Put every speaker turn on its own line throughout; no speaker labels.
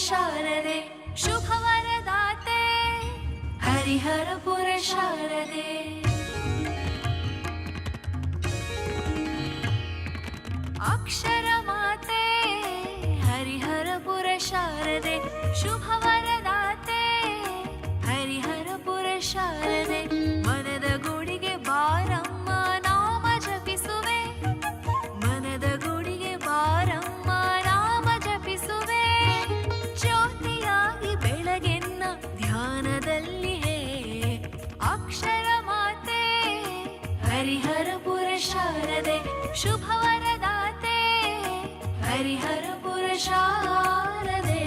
ಶಾರದೆ ಶುಭವರದಾತೆ ಹರಿಹರಪುರ ಶಾರದೆ ಅಕ್ಷರ ಮಾತೆ ಹರಿಹರಪುರ ಶಾರದೆ ಶುಭವರದಾತೆ ಹರಿಹರಪುರ ಶಾರದೆ ಮನದ ಗುಡಿಗೆ ಬಾರಮ್ಮ ನಾಮ ಜಪಿಸುವೆ ಮನದ ಗುಡಿಗೆ ಬಾರಮ್ಮ ನಾಮ ಜಪಿಸುವೆ ಜ್ಯೋತಿಯಾಗಿ ಬೆಳಗೆನ್ನ ಧ್ಯಾನದಲ್ಲಿ ಅಕ್ಷರ ಮಾತೆ ಹರಿಹರಪುರ ಶಾರದೆ ಶುಭವರದಾತೆ ಹರಿಹರಪುರ ಶಾರದೆ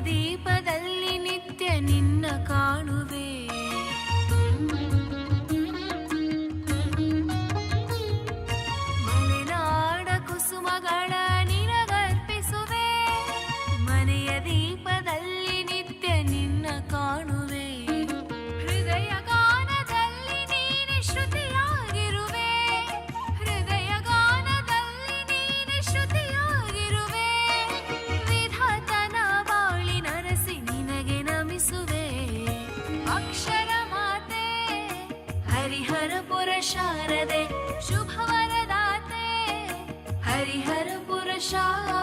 ದೀಪದಲ್ಲಿ ನಿತ್ಯ ನಿನ್ನ ಕಾಣುವೆ ಮಲೆನಾಡ ಕುಸುಮಗಳ ನಿನಗರ್ಪಿಸುವೆ ಮನೆಯ ದೀಪದಲ್ಲಿ ನಿತ್ಯ ನಿನ್ನ ಕಾಣುವೆ ಹೃದಯ ಗಾನದಲ್ಲಿ ನೀನೆ ಶ್ರುತಿಯಾಗಿರುವೆ ಹೃದಯ ಗಾನದಲ್ಲಿ ನೀನೆ ಶ್ರುತಿಯಾಗಿರುವೆ ವಿಧಾತನ ಅಕ್ಷರ ಮಾತೆ ಹರಿಹರಪುರ ಶಾರದೆ ಶುಭವರದಾತೆ ಹರಿಹರಪುರ ಶಾರದೆ